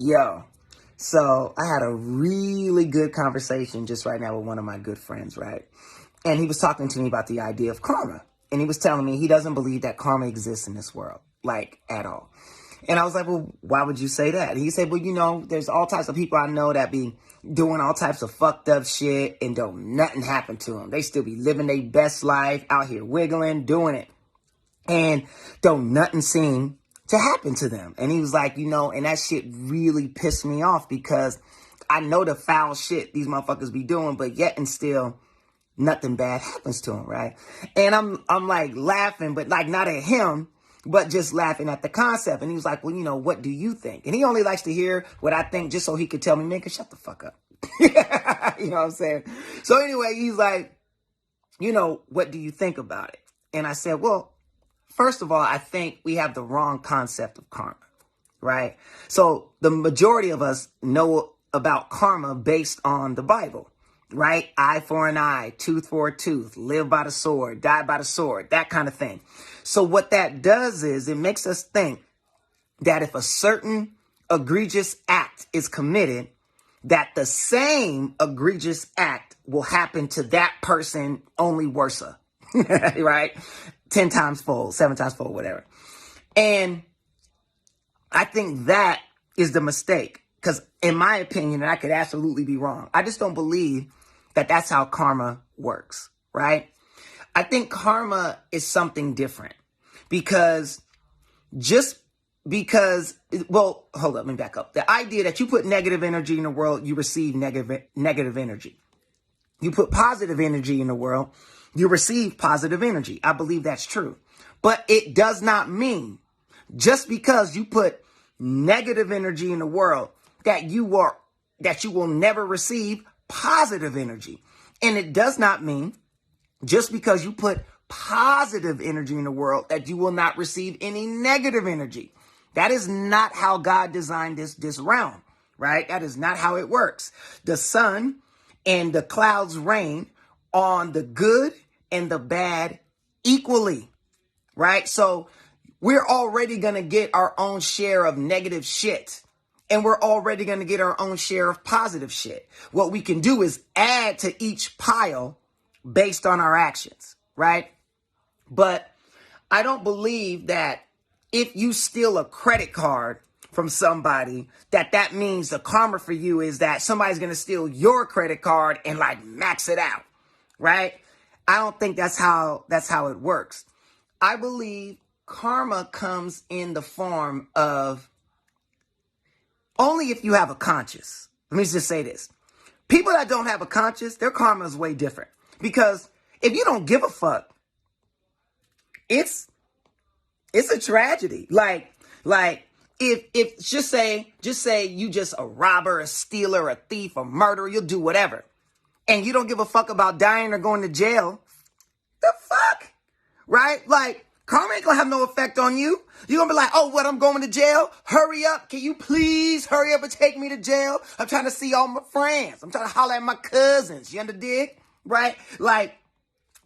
Yo, so I had a really good conversation just right now with one of my good friends, right? And he was talking to me about the idea of karma. And he was telling me he doesn't believe that karma exists in this world, like at all. And I was like, well, why would you say that? And he said, well, there's all types of people I know that be doing all types of fucked up shit and don't nothing happen to them. They still be living their best life out here wiggling, doing it. And don't nothing seem to happen to them. And he was like, and that shit really pissed me off because I know the foul shit these motherfuckers be doing, but yet and still nothing bad happens to them, right? And I'm like laughing, but like not at him, but just laughing at the concept. And he was like, well, what do you think? And he only likes to hear what I think just so he could tell me, man, shut the fuck up. You know what I'm saying? So anyway, he's like, what do you think about it? And I said, well, first of all, I think we have the wrong concept of karma, right? So the majority of us know about karma based on the Bible, right? Eye for an eye, tooth for a tooth, live by the sword, die by the sword, that kind of thing. So what that does is it makes us think that if a certain egregious act is committed, that the same egregious act will happen to that person, only worse, right? 10 times fold, 7 times fold, whatever. And I think that is the mistake. Because in my opinion, and I could absolutely be wrong, I just don't believe that that's how karma works, right? I think karma is something different. Because well, hold up, let me back up. The idea that you put negative energy in the world, you receive negative energy. You put positive energy in the world, you receive positive energy. I believe that's true. But it does not mean just because you put negative energy in the world that you will never receive positive energy. And it does not mean just because you put positive energy in the world that you will not receive any negative energy. That is not how God designed this realm, right? That is not how it works. The sun and the clouds rain on the good and the bad equally, right? So we're already going to get our own share of negative shit. And we're already going to get our own share of positive shit. What we can do is add to each pile based on our actions, right? But I don't believe that if you steal a credit card from somebody, that means the karma for you is that somebody's going to steal your credit card and like max it out, right? I don't think that's how it works. I believe karma comes in the form of only if you have a conscience. Let me just say this. People that don't have a conscience, their karma is way different. Because if you don't give a fuck, it's a tragedy. Like if just say you just a robber, a stealer, a thief, a murderer, you'll do whatever. And you don't give a fuck about dying or going to jail. The fuck? Right? Like, karma ain't gonna have no effect on you. You're gonna be like, oh, what, I'm going to jail? Hurry up. Can you please hurry up and take me to jail? I'm trying to see all my friends. I'm trying to holler at my cousins. You underdig? Right? Like,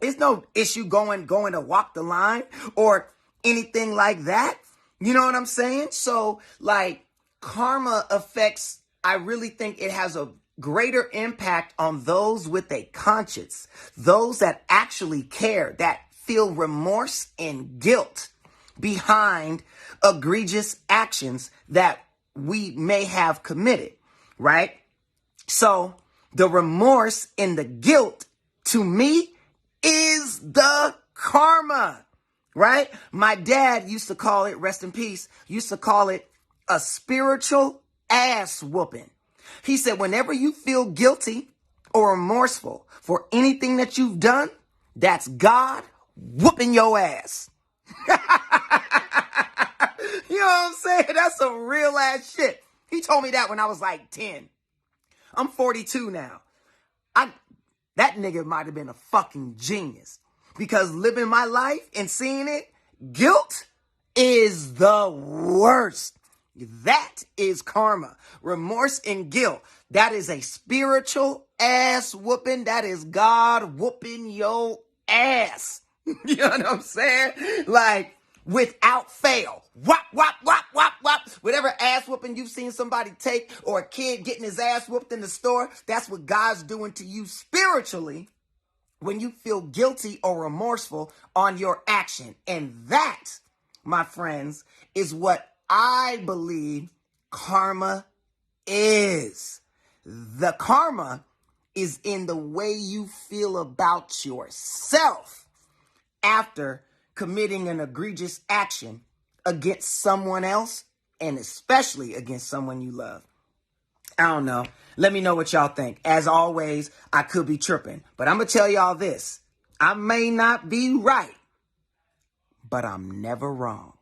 it's no issue going to walk the line or anything like that. You know what I'm saying? So, like, karma affects, I really think it has a greater impact on those with a conscience, those that actually care, that feel remorse and guilt behind egregious actions that we may have committed, right? So the remorse and the guilt to me is the karma, right? My dad used to call it, rest in peace, used to call it a spiritual ass whooping. He said, whenever you feel guilty or remorseful for anything that you've done, that's God whooping your ass. You know what I'm saying? That's some real ass shit. He told me that when I was like 10. I'm 42 now. That nigga might have been a fucking genius because living my life and seeing it, guilt is the worst. That is karma. Remorse and guilt. That is a spiritual ass whooping. That is God whooping your ass. You know what I'm saying? Like, without fail. Whop, whop, whop, whop, whop. Whatever ass whooping you've seen somebody take, or a kid getting his ass whooped in the store, that's what God's doing to you spiritually when you feel guilty or remorseful on your action. And that, my friends, is what I believe karma is. The karma is in the way you feel about yourself after committing an egregious action against someone else, and especially against someone you love. I don't know. Let me know what y'all think. As always, I could be tripping, but I'm going to tell y'all this. I may not be right, but I'm never wrong.